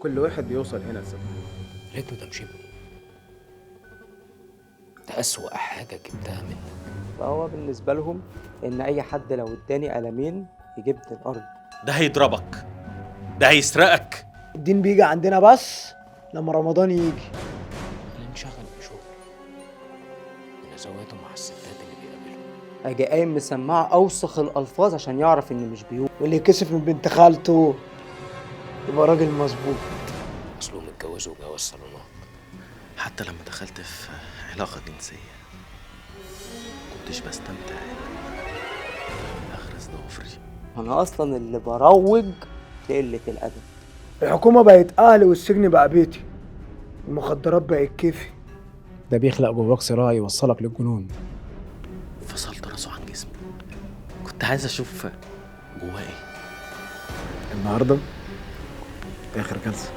كل واحد بيوصل هنا لسبب. ريتو ده مش ابني، ده أسوأ حاجة جبتها منك. فهو بالنسبة لهم إن أي حد لو اداني قلمين يجيبني الأرض. ده هيضربك، ده هيسرقك. الدين بيجي عندنا بس لما رمضان يجي. أنا انشغل بشغل ونزواته مع الستات اللي بيقابلهم. أجي قايم مسمعه أوسخ الألفاظ عشان يعرف إني مش بيوم. واللي يكسف من بنت خالته يبقى راجل مظبوط. أصلهم اتجوزوا جواز صالونات. حتى لما دخلت في علاقة جنسية كنتش بستمتع أغرز ضوافري. أنا أصلا اللي بروج لقلة الأدب. الحكومة بقت أهلي والسجن بقى بيتي، المخدرات بقت كيفي. ده بيخلق جواك صراع يوصلك للجنون. فصلت راسه عن جسمي، كنت عايز أشوف جواه إيه. النهارده آخر جلسة.